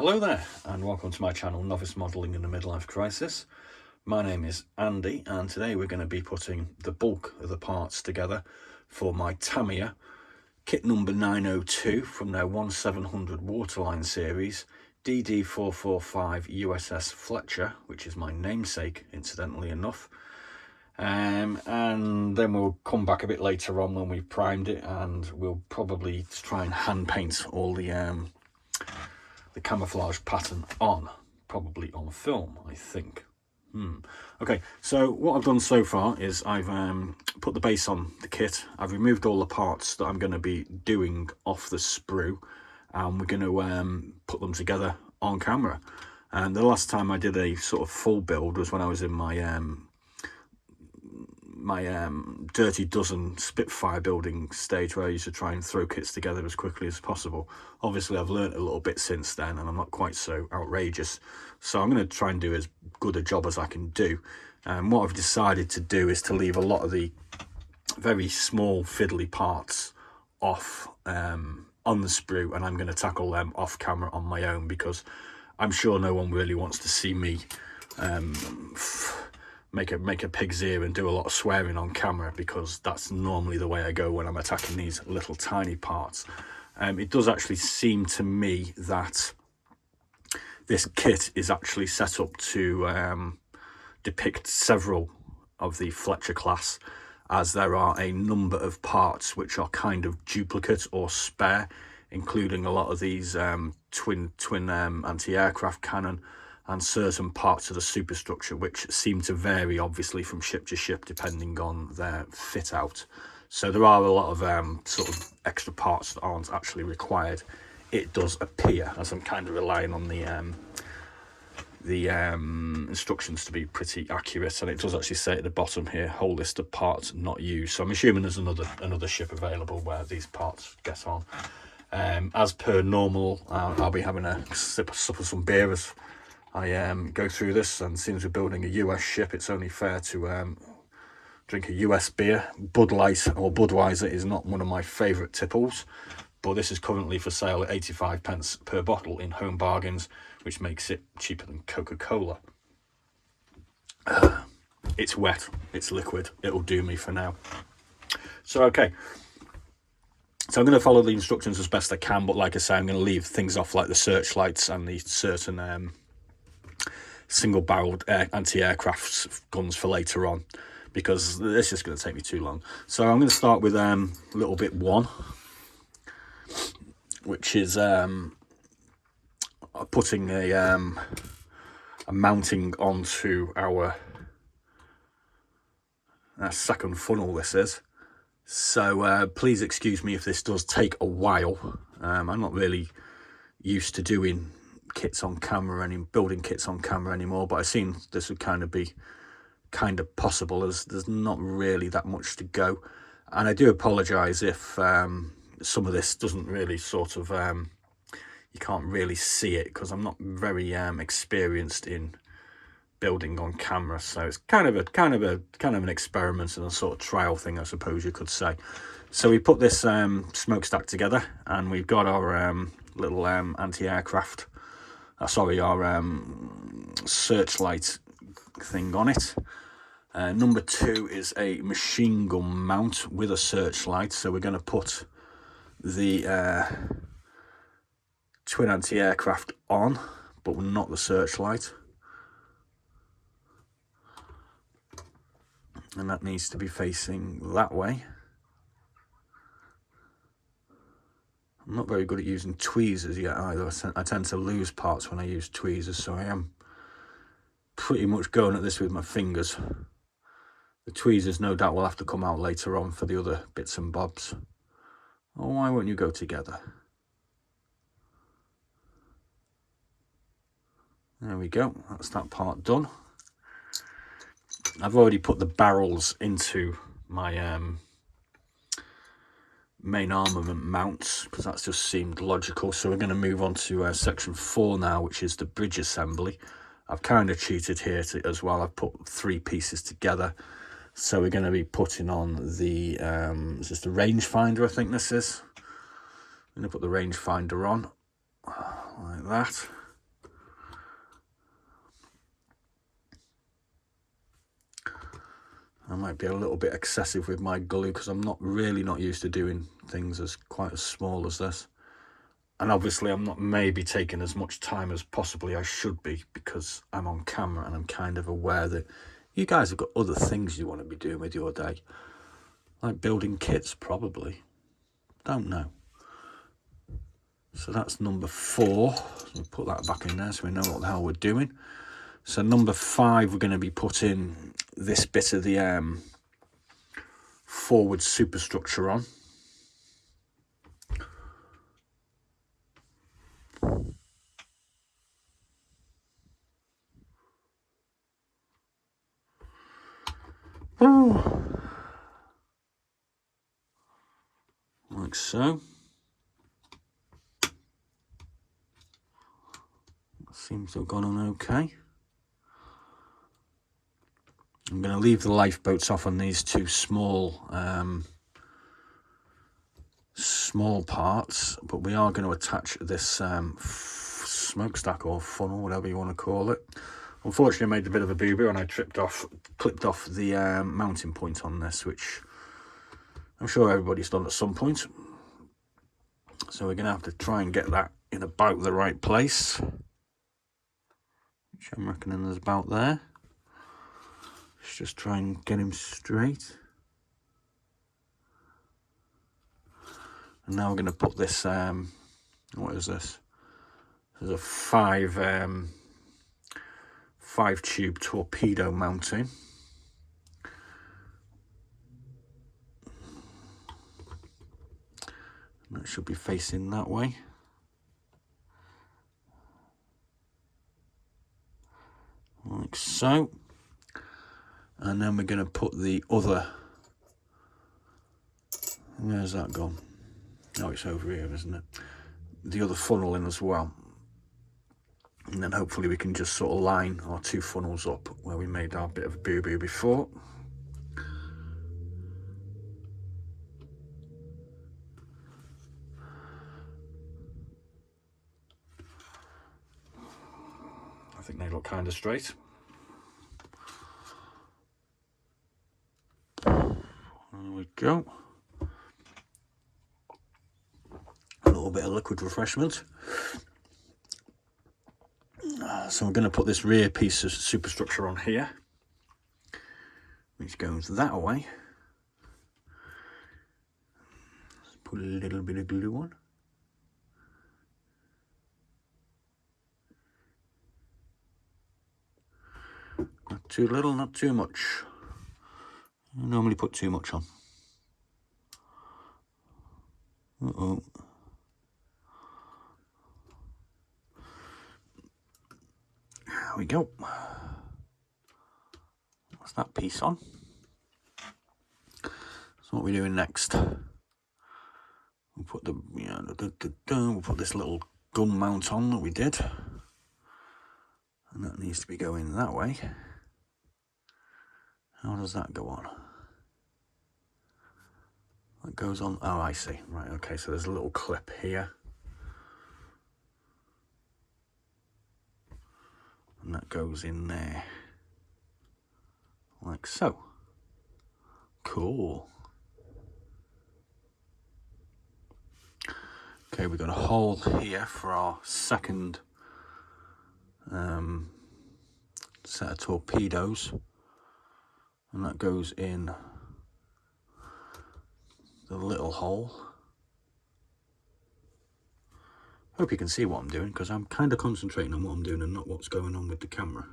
Hello there and welcome to my channel Novice Modelling in a Midlife Crisis. My name is Andy and today we're going to be putting the bulk of the parts together for my Tamiya kit number 902 from their 1700 Waterline series DD445 USS Fletcher, which is my namesake incidentally enough. And then we'll come back a bit later on when we've primed it and we'll probably try and hand paint all the camouflage pattern on, probably on film, I think. Okay, so what I've done so far is I've put the base on the kit. I've removed all the parts that I'm going to be doing off the sprue, and we're going to put them together on camera. And the last time I did a sort of full build was when I was in my Dirty Dozen Spitfire building stage, where I used to try and throw kits together as quickly as possible. Obviously I've learned a little bit since then and I'm not quite so outrageous, so I'm going to try and do as good a job as I can do. And what I've decided to do is to leave a lot of the very small fiddly parts off on the sprue, and I'm going to tackle them off camera on my own, because I'm sure no one really wants to see me make a pig's ear and do a lot of swearing on camera, because that's normally the way I go when I'm attacking these little tiny parts. It does actually seem to me that this kit is actually set up to depict several of the Fletcher class, as there are a number of parts which are kind of duplicate or spare, including a lot of these twin anti-aircraft cannon and certain parts of the superstructure, which seem to vary obviously from ship to ship depending on their fit out. So there are a lot of sort of extra parts that aren't actually required. It does appear, as I'm kind of relying on the instructions to be pretty accurate, and it does actually say at the bottom here, whole list of parts not used. So I'm assuming there's another ship available where these parts get on. As per normal, I'll be having a sip of some beer as I go through this, and since we're building a US ship, it's only fair to drink a US beer. Bud Light or Budweiser is not one of my favourite tipples, but this is currently for sale at 85 pence per bottle in Home Bargains, which makes it cheaper than Coca-Cola. It's wet, it's liquid, it'll do me for now. So okay, so I'm going to follow the instructions as best I can, but like I say, I'm going to leave things off like the searchlights and the certain single-barreled anti-aircraft guns for later on, because this is going to take me too long. So I'm going to start with little bit one, which is putting a mounting onto our second funnel. This is so please excuse me if this does take a while. I'm not really used to doing kits on camera and building kits on camera anymore, but I seen this would kind of be possible, as there's not really that much to go. And I do apologize if some of this doesn't really sort of you can't really see it, because I'm not very experienced in building on camera, so it's kind of an experiment and a sort of trial thing, I suppose you could say. So we put this smokestack together, and we've got our little anti-aircraft our searchlight thing on it. Number two is a machine gun mount with a searchlight, so we're going to put the twin anti-aircraft on, but not the searchlight, and that needs to be facing that way. I'm not very good at using tweezers yet either. I tend to lose parts when I use tweezers, so I am pretty much going at this with my fingers. The tweezers no doubt will have to come out later on for the other bits and bobs. Oh, why won't you go together? There we go, that's that part done. I've already put the barrels into my main armament mounts, because that's just seemed logical. So we're going to move on to section 4 now, which is the bridge assembly. I've kind of cheated here as well. I've put 3 pieces together. So we're going to be putting on the is this the rangefinder? I think this is. I'm going to put the rangefinder on like that. I might be a little bit excessive with my glue because I'm not used to doing things as quite as small as this. And obviously I'm not maybe taking as much time as possibly I should be because I'm on camera and I'm kind of aware that you guys have got other things you want to be doing with your day. Like building kits, probably. Don't know. So that's number 4. So we'll put that back in there so we know what the hell we're doing. So number 5, we're going to be putting this bit of the forward superstructure on. Like so. Seems to have gone on okay. I'm going to leave the lifeboats off on these 2 small parts, but we are going to attach this smokestack or funnel, whatever you want to call it. Unfortunately, I made a bit of a boo-boo and I clipped off the mounting point on this, which I'm sure everybody's done at some point. So we're going to have to try and get that in about the right place, which I'm reckoning is about there. Let's just try and get him straight. And now we're going to put this, what is this? This is a 5 tube torpedo mounting. That should be facing that way. Like so. And then we're going to put the other, where's that gone? Oh, it's over here, isn't it? The other funnel in as well. And then hopefully we can just sort of line our 2 funnels up where we made our bit of a boo-boo before. I think they look kind of straight. There we go. A little bit of liquid refreshment. So we're going to put this rear piece of superstructure on here, which goes that way. Let's put a little bit of glue on. Not too little, not too much. I normally put too much on. Uh-oh. There we go. That's that piece on. So what are we doing next? We'll put we'll put this little gun mount on that we did. And that needs to be going that way. How does that go on? That goes on, oh I see, right, okay, so there's a little clip here. And that goes in there. Like so. Cool. Okay, we've got a hole here for our second set of torpedoes. And that goes in the little hole. Hope you can see what I'm doing, because I'm kind of concentrating on what I'm doing and not what's going on with the camera.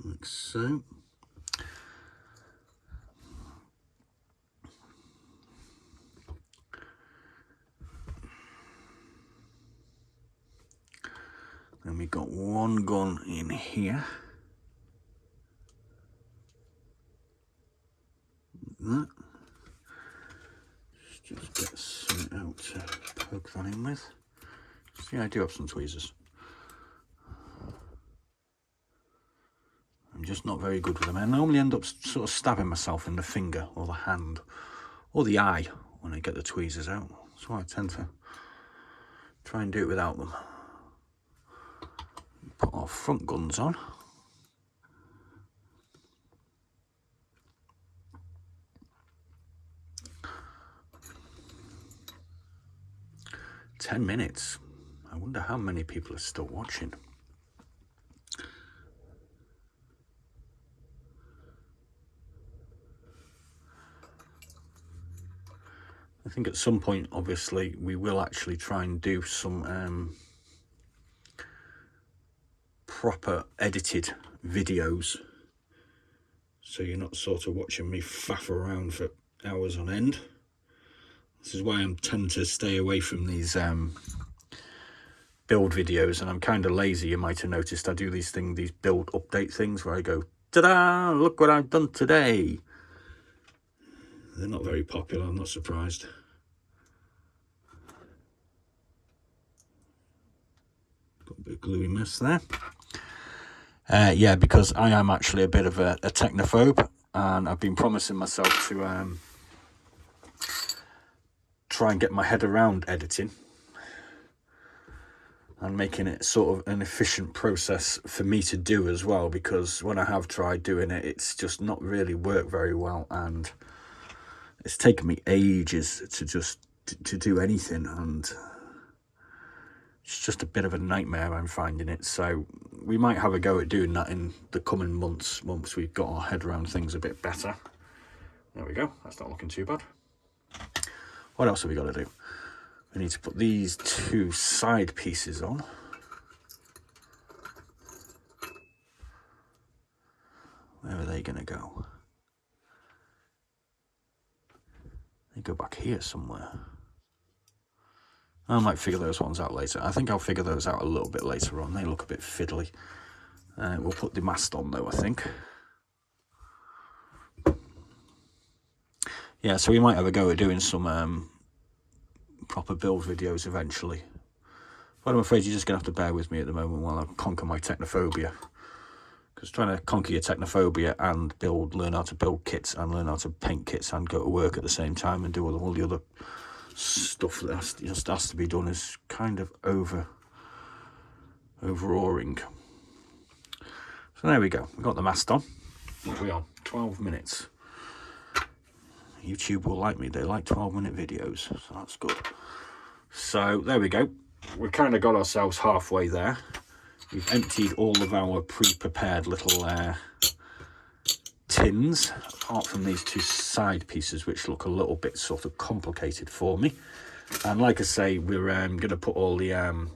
Like so. Then we got one gun in here. That. Just get some out to poke that in with. See, I do have some tweezers. I'm just not very good with them. I normally end up sort of stabbing myself in the finger or the hand or the eye when I get the tweezers out. So I tend to try and do it without them. Put our front guns on. 10 minutes. I wonder how many people are still watching. I think at some point, obviously, we will actually try and do some proper edited videos, so you're not sort of watching me faff around for hours on end. This is why I tend to stay away from these build videos, and I'm kind of lazy. You might have noticed I do these build update things where I go, ta-da, look what I've done today. They're not very popular, I'm not surprised. Got a bit of gluey mess there. Yeah, because I am actually a bit of a technophobe, and I've been promising myself to try and get my head around editing and making it sort of an efficient process for me to do as well, because when I have tried doing it, it's just not really worked very well, and it's taken me ages to do anything, and it's just a bit of a nightmare, I'm finding it. So we might have a go at doing that in the coming months once we've got our head around things a bit better. There we go, that's not looking too bad. What else have we got to do? We need to put these two side pieces on. Where are they going to go? They go back here somewhere. I might figure those ones out later. I think I'll figure those out a little bit later on. They look a bit fiddly. We'll put the mast on though, I think. Yeah, so we might have a go at doing some proper build videos eventually. But I'm afraid you're just going to have to bear with me at the moment while I conquer my technophobia. Because trying to conquer your technophobia and learn how to build kits and learn how to paint kits and go to work at the same time and do all the other stuff that has to be done is kind of overawing. So there we go, we've got the mast on. What are we on? 12 minutes. YouTube will like me, they like 12-minute videos, so that's good. So there we go, we've kind of got ourselves halfway there. We've emptied all of our pre-prepared little tins, apart from these two side pieces which look a little bit sort of complicated for me. And like I say, we're going to put all the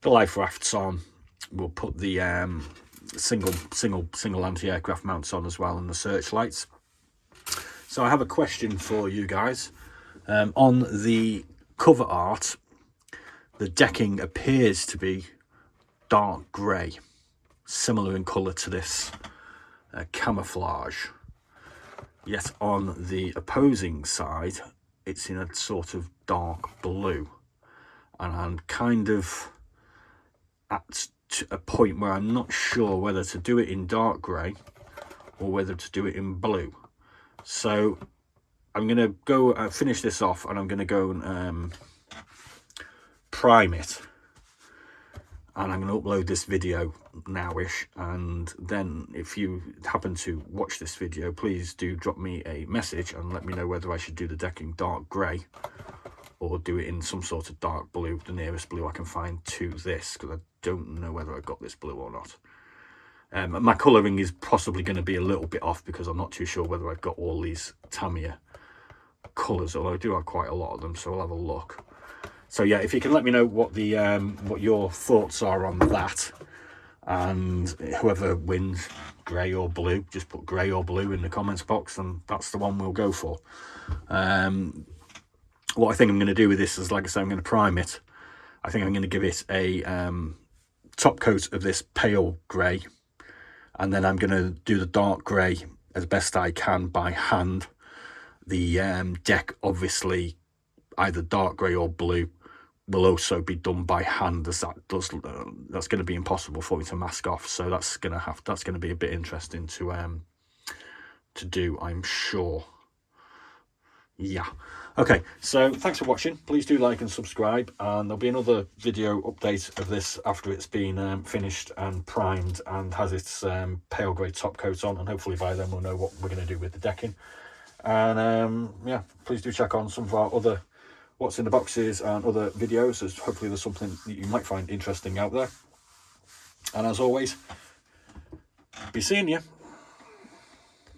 life rafts on. We'll put the single anti-aircraft mounts on as well, and the searchlights. So I have a question for you guys. On the cover art, the decking appears to be dark grey, similar in colour to this camouflage, yet on the opposing side it's in a sort of dark blue, and I'm kind of at a point where I'm not sure whether to do it in dark grey or whether to do it in blue. So I'm going to go finish this off, and I'm going to go and prime it, and I'm going to upload this video nowish. And then if you happen to watch this video, please do drop me a message and let me know whether I should do the decking dark grey or do it in some sort of dark blue, the nearest blue I can find to this, because I don't know whether I've got this blue or not. My colouring is possibly going to be a little bit off because I'm not too sure whether I've got all these Tamiya colours, although I do have quite a lot of them, so I'll have a look. So yeah, if you can let me know what the what your thoughts are on that, and whoever wins, grey or blue, just put grey or blue in the comments box, and that's the one we'll go for. What I think I'm going to do with this is, like I say, I'm going to prime it. I think I'm going to give it a top coat of this pale grey, and then I'm going to do the dark grey as best I can by hand. The deck, obviously, either dark grey or blue, will also be done by hand, as that's going to be impossible for me to mask off. So that's going to be a bit interesting to do, I'm sure. Yeah. Okay, so thanks for watching. Please do like and subscribe, and there'll be another video update of this after it's been finished and primed and has its pale grey top coat on, and hopefully by then we'll know what we're going to do with the decking. And yeah, please do check on some of our other what's in the boxes and other videos. As hopefully there's something that you might find interesting out there. And as always, be seeing you.